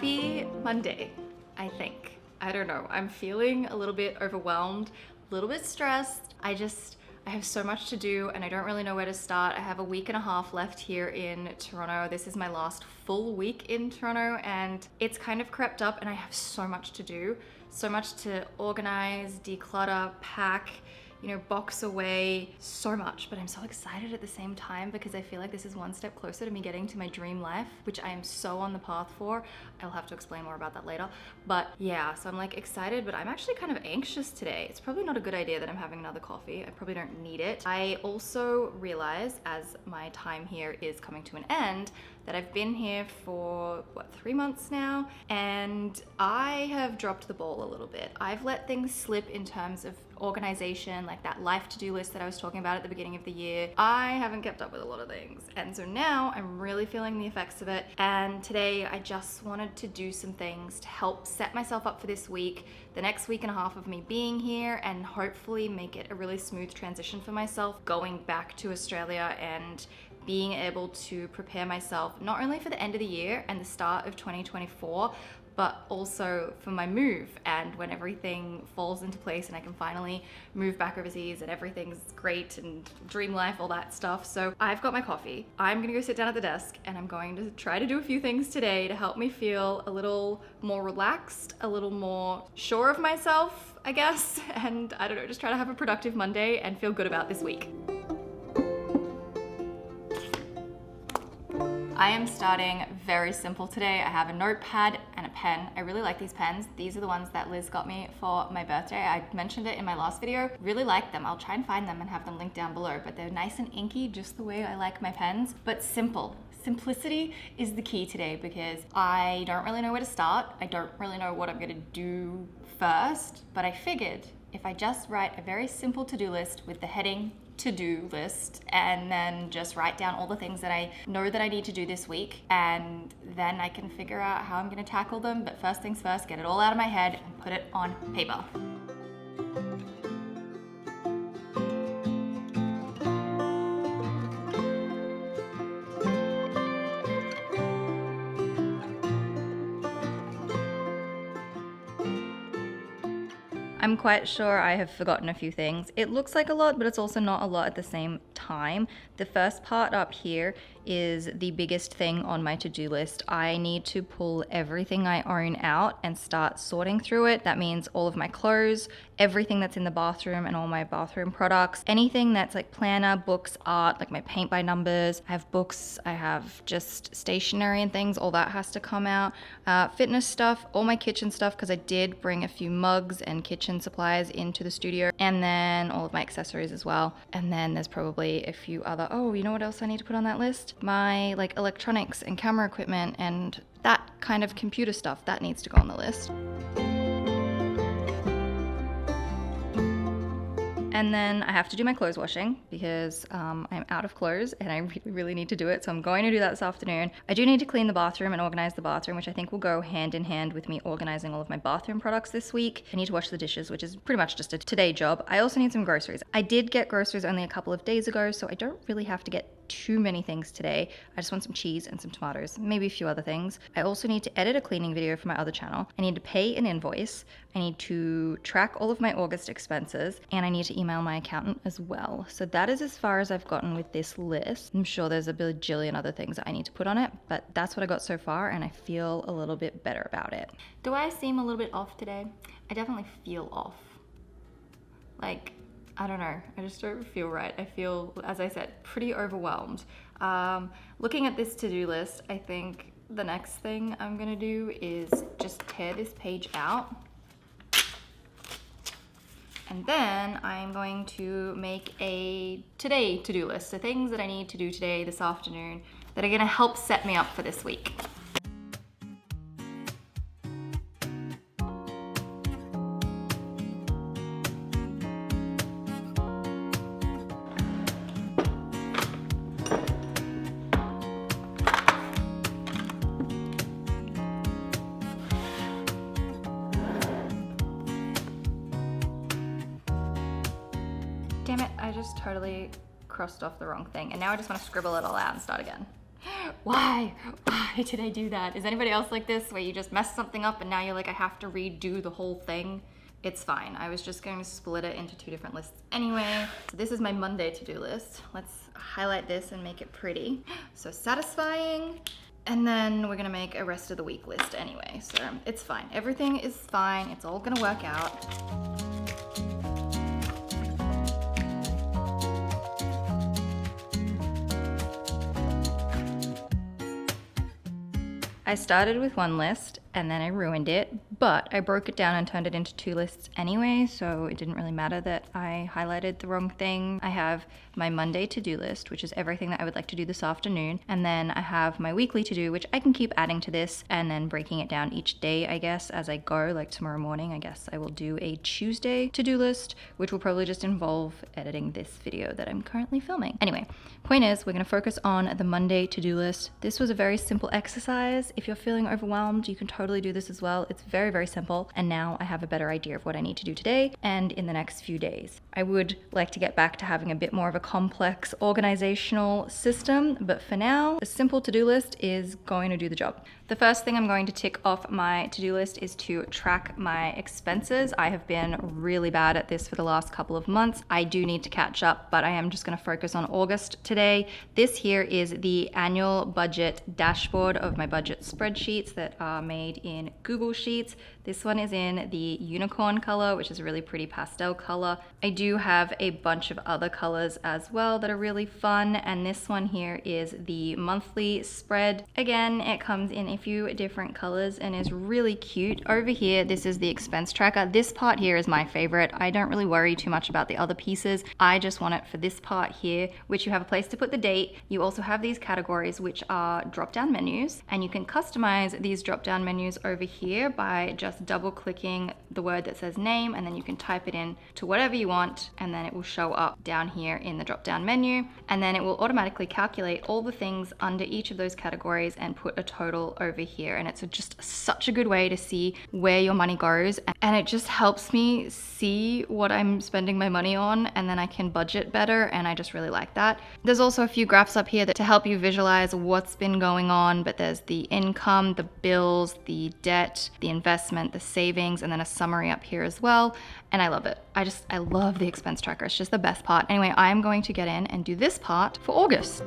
Happy Monday, I think. I don't know. I'm feeling a little bit overwhelmed, a little bit stressed. I have so much to do and I don't really know where to start. I have a week and a half left here in Toronto. This is my last full week in Toronto and it's kind of crept up and I have so much to do, so much to organize, declutter, pack, you know, box away, so much, but I'm so excited at the same time because I feel like this is one step closer to me getting to my dream life, which I am so on the path for. I'll have to explain more about that later. But yeah, so I'm like excited, but I'm actually kind of anxious today. It's probably not a good idea that I'm having another coffee. I probably don't need it. I also realize as my time here is coming to an end that I've been here for, 3 months now, and I have dropped the ball a little bit. I've let things slip in terms of organization, like that life to-do list that I was talking about at the beginning of the year. I haven't kept up with a lot of things. And so now I'm really feeling the effects of it. And today I just wanted to do some things to help set myself up for this week, the next week and a half of me being here, and hopefully make it a really smooth transition for myself going back to Australia and being able to prepare myself not only for the end of the year and the start of 2024, but also for my move and when everything falls into place and I can finally move back overseas and everything's great and dream life, all that stuff. So I've got my coffee. I'm gonna go sit down at the desk and I'm going to try to do a few things today to help me feel a little more relaxed, a little more sure of myself, I guess. And I don't know, just try to have a productive Monday and feel good about this week. I am starting very simple today. I have a notepad and a pen. I really like these pens. These are the ones that Liz got me for my birthday. I mentioned it in my last video. Really like them. I'll try and find them and have them linked down below, but they're nice and inky, just the way I like my pens, but simple. Simplicity is the key today because I don't really know where to start. I don't really know what I'm gonna do first, but I figured if I just write a very simple to-do list with the heading to-do list and then just write down all the things that I know that I need to do this week, and then I can figure out how I'm gonna tackle them. But first things first, get it all out of my head and put it on paper. I'm quite sure I have forgotten a few things. It looks like a lot, but it's also not a lot at the same time. The first part up here is the biggest thing on my to-do list. I need to pull everything I own out and start sorting through it. That means all of my clothes, everything that's in the bathroom and all my bathroom products, anything that's like planner, books, art, like my paint by numbers. I have books, I have just stationery and things, all that has to come out. Fitness stuff, all my kitchen stuff, because I did bring a few mugs and kitchen supplies into the studio, and then all of my accessories as well. And then there's probably a few other, oh, you know what else I need to put on that list? My like electronics and camera equipment and that kind of computer stuff, that needs to go on the list. And then I have to do my clothes washing because I'm out of clothes and I really need to do it. So I'm going to do that this afternoon. I do need to clean the bathroom and organize the bathroom, which I think will go hand in hand with me organizing all of my bathroom products this week. I need to wash the dishes, which is pretty much just a today job. I also need some groceries. I did get groceries only a couple of days ago, so I don't really have to get too many things today. I just want some cheese and some tomatoes, maybe a few other things. I also need to edit a cleaning video for my other channel. I need to pay an invoice. I need to track all of my August expenses, and I need to email my accountant as well. So that is as far as I've gotten with this list. I'm sure there's a bajillion other things that I need to put on it, but that's what I got so far, and I feel a little bit better about it. Do I seem a little bit off today? I definitely feel off. Like, I don't know, I just don't feel right. I feel, as I said, pretty overwhelmed. Looking at this to-do list, I think the next thing I'm gonna do is just tear this page out. And then I'm going to make a today to-do list, so things that I need to do today, this afternoon, that are gonna help set me up for this week. Damn it, I just totally crossed off the wrong thing. And now I just want to scribble it all out and start again. Why? Why did I do that? Is anybody else like this where you just mess something up and now you're like, I have to redo the whole thing? It's fine. I was just going to split it into 2 different lists anyway. So this is my Monday to-do list. Let's highlight this and make it pretty. So satisfying. And then we're gonna make a rest of the week list anyway. So it's fine. Everything is fine. It's all gonna work out. I started with one list and then I ruined it, but I broke it down and turned it into 2 lists anyway, so it didn't really matter that I highlighted the wrong thing. I have my Monday to-do list, which is everything that I would like to do this afternoon, and then I have my weekly to-do, which I can keep adding to this and then breaking it down each day, I guess, as I go. Like tomorrow morning, I guess I will do a Tuesday to-do list, which will probably just involve editing this video that I'm currently filming. Anyway, point is, we're gonna focus on the Monday to-do list. This was a very simple exercise. If you're feeling overwhelmed, you can totally do this as well. It's very, very simple. And now I have a better idea of what I need to do today and in the next few days. I would like to get back to having a bit more of a complex organizational system, but for now, a simple to-do list is going to do the job. The first thing I'm going to tick off my to-do list is to track my expenses. I have been really bad at this for the last couple of months. I do need to catch up, but I am just going to focus on August today. This here is the annual budget dashboard of my budget spreadsheets that are made in Google Sheets. This one is in the unicorn color, which is a really pretty pastel color. I do have a bunch of other colors as well that are really fun, and this one here is the monthly spread. Again, it comes in a few different colors and is really cute. Over here, this is the expense tracker. This part here is my favorite. I don't really worry too much about the other pieces. I just want it for this part here, which you have a place to put the date. You also have these categories, which are drop-down menus, and you can customize these drop-down menus over here by just double-clicking the word that says name, and then you can type it in to whatever you want, and then it will show up down here in the drop-down menu, and then it will automatically calculate all the things under each of those categories and put a total over here. And it's just such a good way to see where your money goes, and it just helps me see what I'm spending my money on, and then I can budget better, and I just really like that. There's also a few graphs up here that to help you visualize what's been going on, but there's the income, the bills, the debt, the investment, the savings, and then a summary up here as well. And I love it. I love the expense tracker. It's just the best part. Anyway, I'm going to get in and do this part for August.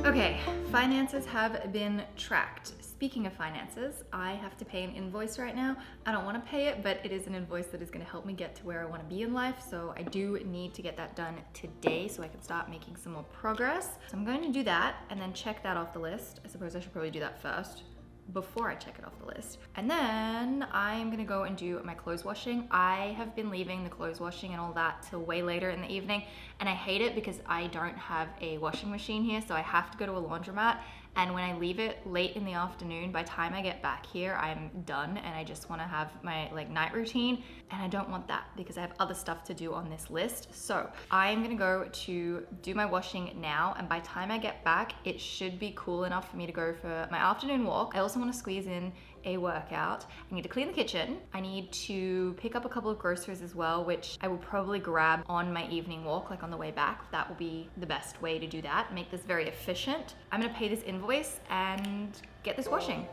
Okay, finances have been tracked. Speaking of finances, I have to pay an invoice right now. I don't want to pay it, but it is an invoice that is going to help me get to where I want to be in life. So I do need to get that done today so I can start making some more progress. So I'm going to do that and then check that off the list. I suppose I should probably do that first before I check it off the list. And then I'm gonna go and do my clothes washing. I have been leaving the clothes washing and all that till way later in the evening, and I hate it because I don't have a washing machine here, so I have to go to a laundromat. And when I leave it late in the afternoon, by the time I get back here, I'm done and I just wanna have my night routine, and I don't want that because I have other stuff to do on this list. So I'm gonna go to do my washing now, and by the time I get back, it should be cool enough for me to go for my afternoon walk. I also wanna squeeze in a workout. I need to clean the kitchen. I need to pick up a couple of groceries as well, which I will probably grab on my evening walk, like on the way back. That will be the best way to do that, make this very efficient. I'm gonna pay this invoice and get this washing.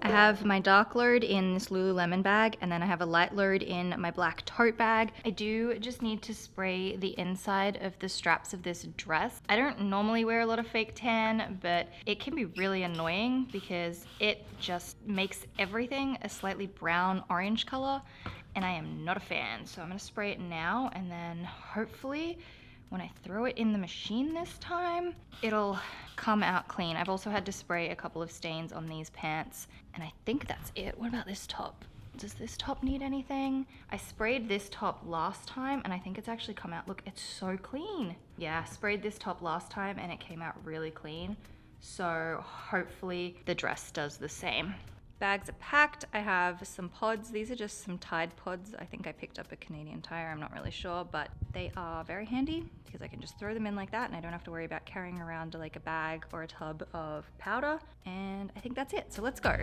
I have my dark load in this Lululemon bag, and then I have a light load in my black tote bag. I do just need to spray the inside of the straps of this dress. I don't normally wear a lot of fake tan, but it can be really annoying because it just makes everything a slightly brown orange color, and I am not a fan. So I'm gonna spray it now, and then hopefully when I throw it in the machine this time, it'll come out clean. I've also had to spray a couple of stains on these pants, and I think that's it. What about this top? Does this top need anything? I sprayed this top last time, and I think it's actually come out. Look, it's so clean. Yeah, I sprayed this top last time, and it came out really clean. So hopefully the dress does the same. bags are packed. I have some pods. These are just some Tide pods. I think I picked up a Canadian Tire. I'm not really sure, but they are very handy because I can just throw them in like that and I don't have to worry about carrying around like a bag or a tub of powder. And I think that's it. So let's go.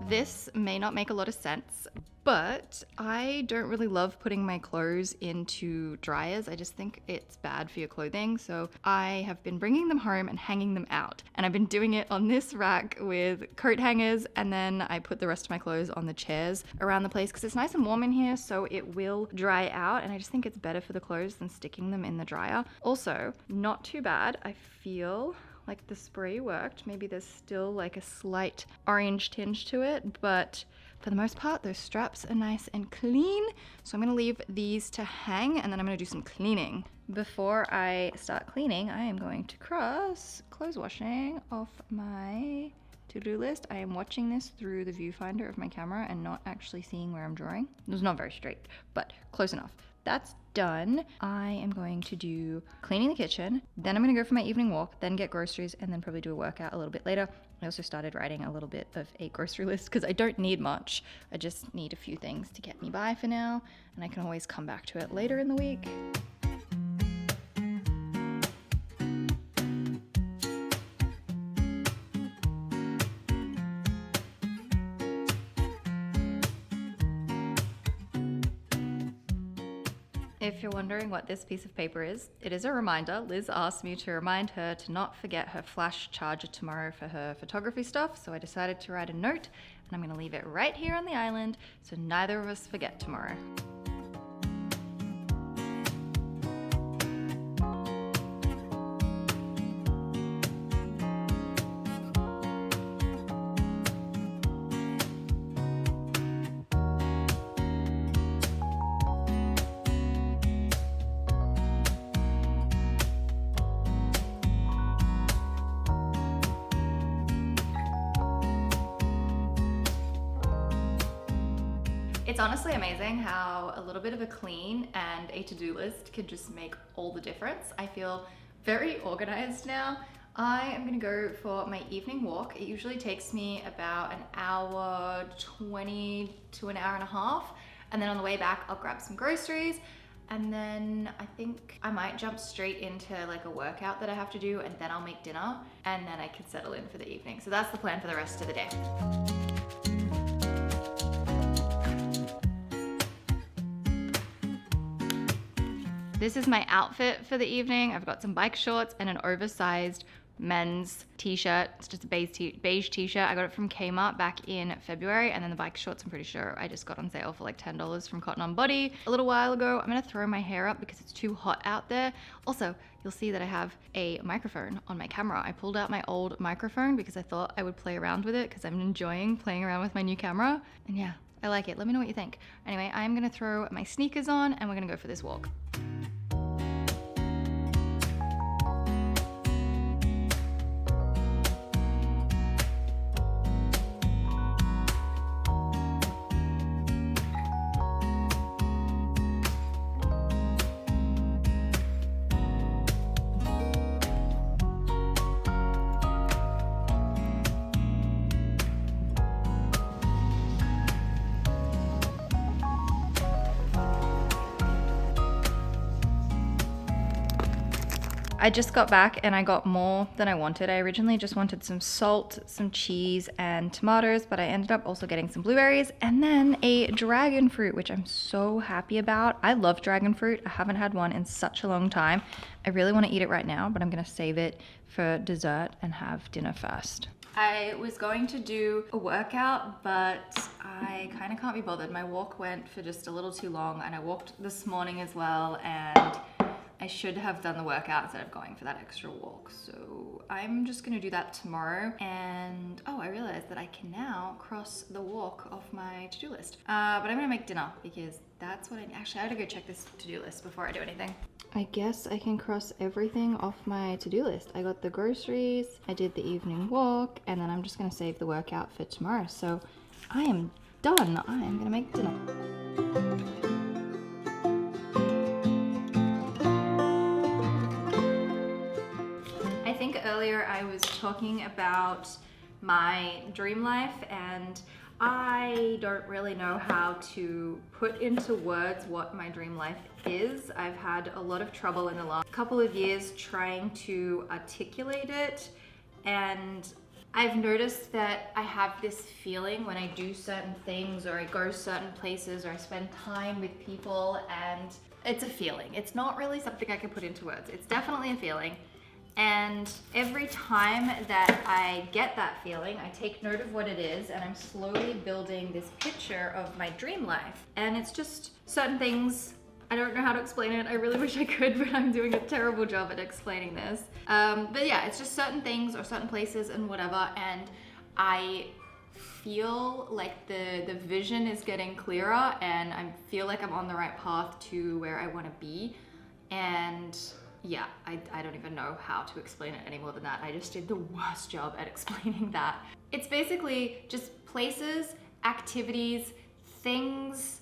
This may not make a lot of sense, but I don't really love putting my clothes into dryers. I just think it's bad for your clothing. So I have been bringing them home and hanging them out. And I've been doing it on this rack with coat hangers. And then I put the rest of my clothes on the chairs around the place because it's nice and warm in here. So it will dry out. And I just think it's better for the clothes than sticking them in the dryer. Also, not too bad. I feel like the spray worked. Maybe there's still like a slight orange tinge to it, but for the most part, those straps are nice and clean. So I'm gonna leave these to hang and then I'm gonna do some cleaning. Before I start cleaning, I am going to cross clothes washing off my to-do list. I am watching this through the viewfinder of my camera and not actually seeing where I'm drawing. It was not very straight, but close enough. That's done. I am going to do cleaning the kitchen, then I'm gonna go for my evening walk, then get groceries, and then probably do a workout a little bit later. I also started writing a little bit of a grocery list because I don't need much. I just need a few things to get me by for now, and I can always come back to it later in the week. If you're wondering what this piece of paper is, it is a reminder. Liz asked me to remind her to not forget her flash charger tomorrow for her photography stuff, so I decided to write a note, and I'm gonna leave it right here on the island so neither of us forget tomorrow. It's honestly amazing how a little bit of a clean and a to-do list can just make all the difference. I feel very organized now. I am gonna go for my evening walk. It usually takes me about an hour 20 to an hour and a half. And then on the way back, I'll grab some groceries. And then I think I might jump straight into like a workout that I have to do, and then I'll make dinner and then I can settle in for the evening. So that's the plan for the rest of the day. This is my outfit for the evening. I've got some bike shorts and an oversized men's t-shirt. It's just a beige t-shirt. I got it from Kmart back in February, and then the bike shorts I'm pretty sure I just got on sale for like $10 from Cotton On Body a little while ago. I'm gonna throw my hair up because it's too hot out there. Also, you'll see that I have a microphone on my camera. I pulled out my old microphone because I thought I would play around with it because I'm enjoying playing around with my new camera. And yeah, I like it. Let me know what you think. Anyway, I'm gonna throw my sneakers on and we're gonna go for this walk. I just got back and I got more than I wanted. I originally just wanted some salt, some cheese, and tomatoes, but I ended up also getting some blueberries and then a dragon fruit, which I'm so happy about. I love dragon fruit. I haven't had one in such a long time. I really want to eat it right now, but I'm gonna save it for dessert and have dinner first. I was going to do a workout, but I kind of can't be bothered. My walk went for just a little too long, and I walked this morning as well, and I should have done the workout instead of going for that extra walk. So I'm just gonna do that tomorrow. And oh, I realized that I can now cross the walk off my to-do list. But I'm gonna make dinner because that's what actually I gotta go check this to-do list before I do anything. I guess I can cross everything off my to-do list. I got the groceries, I did the evening walk, and then I'm just gonna save the workout for tomorrow. So I am done. I am gonna make dinner. I think earlier I was talking about my dream life, and I don't really know how to put into words what my dream life is. I've had a lot of trouble in the last couple of years trying to articulate it, and I've noticed that I have this feeling when I do certain things or I go certain places or I spend time with people, and it's a feeling. It's not really something I can put into words. It's definitely a feeling. And every time that I get that feeling, I take note of what it is, and I'm slowly building this picture of my dream life. And it's just certain things. I don't know how to explain it. I really wish I could, but I'm doing a terrible job at explaining this. But yeah, it's just certain things or certain places and whatever. And I feel like the vision is getting clearer, and I feel like I'm on the right path to where I want to be. And yeah, I don't even know how to explain it any more than that. I just did the worst job at explaining that. It's basically just places, activities, things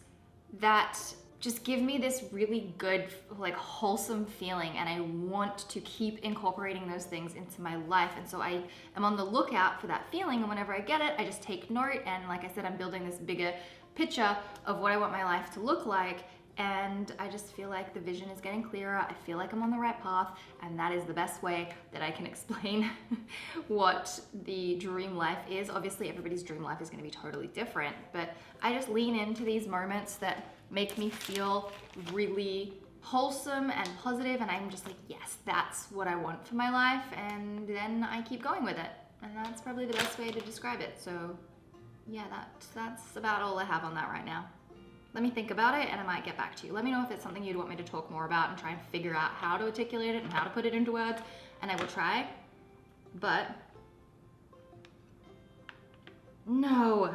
that just give me this really good, like wholesome feeling, and I want to keep incorporating those things into my life. And so I am on the lookout for that feeling, and whenever I get it, I just take note, and like I said, I'm building this bigger picture of what I want my life to look like. And I just feel like the vision is getting clearer. I feel like I'm on the right path, and that is the best way that I can explain what the dream life is. Obviously, everybody's dream life is going to be totally different, but I just lean into these moments that make me feel really wholesome and positive, and I'm just like, yes, that's what I want for my life, and then I keep going with it. And that's probably the best way to describe it. So yeah, that's about all I have on that right now. Let me think about it, and I might get back to you. Let me know if it's something you'd want me to talk more about and try and figure out how to articulate it and how to put it into words, and I will try. But no,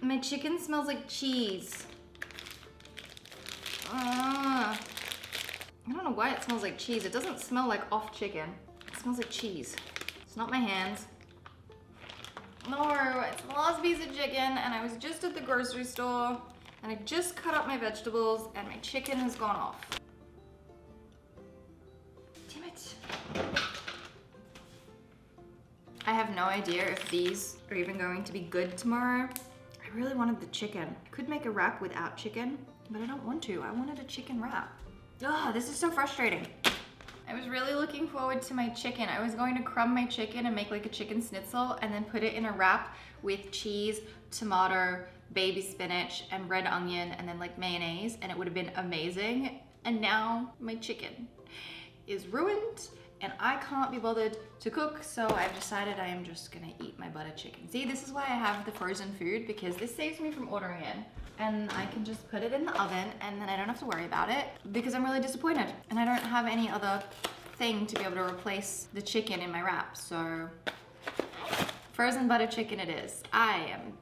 my chicken smells like cheese. I don't know why it smells like cheese. It doesn't smell like off chicken. It smells like cheese. It's not my hands. No, it's the last piece of chicken, and I was just at the grocery store. And I just cut up my vegetables, and my chicken has gone off. Damn it. I have no idea if these are even going to be good tomorrow. I really wanted the chicken. I could make a wrap without chicken, but I don't want to. I wanted a chicken wrap. Ugh, this is so frustrating. I was really looking forward to my chicken. I was going to crumb my chicken and make like a chicken schnitzel and then put it in a wrap with cheese, tomato, baby spinach, and red onion, and then like mayonnaise, and it would have been amazing. And now my chicken is ruined, and I can't be bothered to cook, so I've decided I am just gonna eat my butter chicken. See, this is why I have the frozen food, because this saves me from ordering in. And I can just put it in the oven, and then I don't have to worry about it, because I'm really disappointed. And I don't have any other thing to be able to replace the chicken in my wrap, so frozen butter chicken it is. I am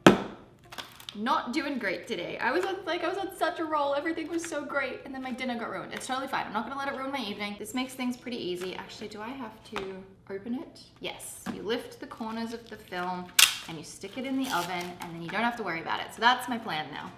not doing great today. I was on such a roll. Everything was so great, and then my dinner got ruined. It's totally fine. I'm not gonna let it ruin my evening. This makes things pretty easy. Actually, do I have to open it? Yes. You lift the corners of the film and you stick it in the oven, and then you don't have to worry about it. So that's my plan now.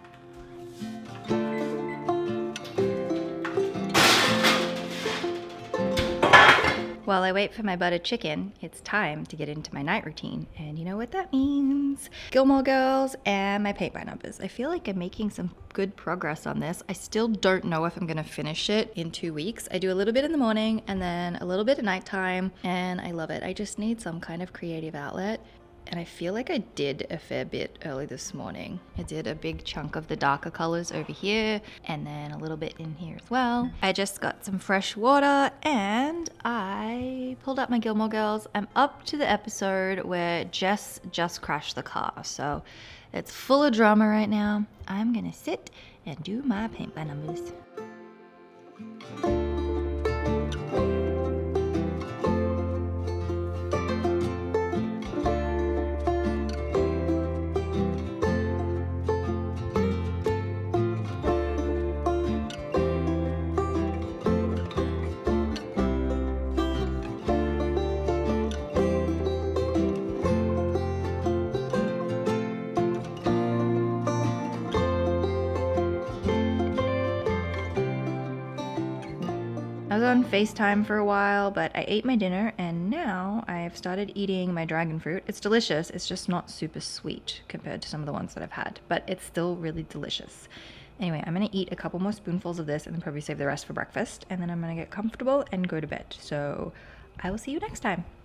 While I wait for my buttered chicken, it's time to get into my night routine. And you know what that means. Gilmore Girls and my paint by numbers. I feel like I'm making some good progress on this. I still don't know if I'm gonna finish it in 2 weeks. I do a little bit in the morning and then a little bit at nighttime, and I love it. I just need some kind of creative outlet. And I feel like I did a fair bit early this morning. I did a big chunk of the darker colors over here, and then a little bit in here as well. I just got some fresh water, and I pulled up my Gilmore Girls. I'm up to the episode where Jess just crashed the car, so it's full of drama right now. I'm gonna sit and do my paint by numbers. on FaceTime for a while, but I ate my dinner and now I've started eating my dragon fruit. It's delicious. It's just not super sweet compared to some of the ones that I've had, but it's still really delicious. Anyway, I'm gonna eat a couple more spoonfuls of this and then probably save the rest for breakfast, and then I'm gonna get comfortable and go to bed. So I will see you next time.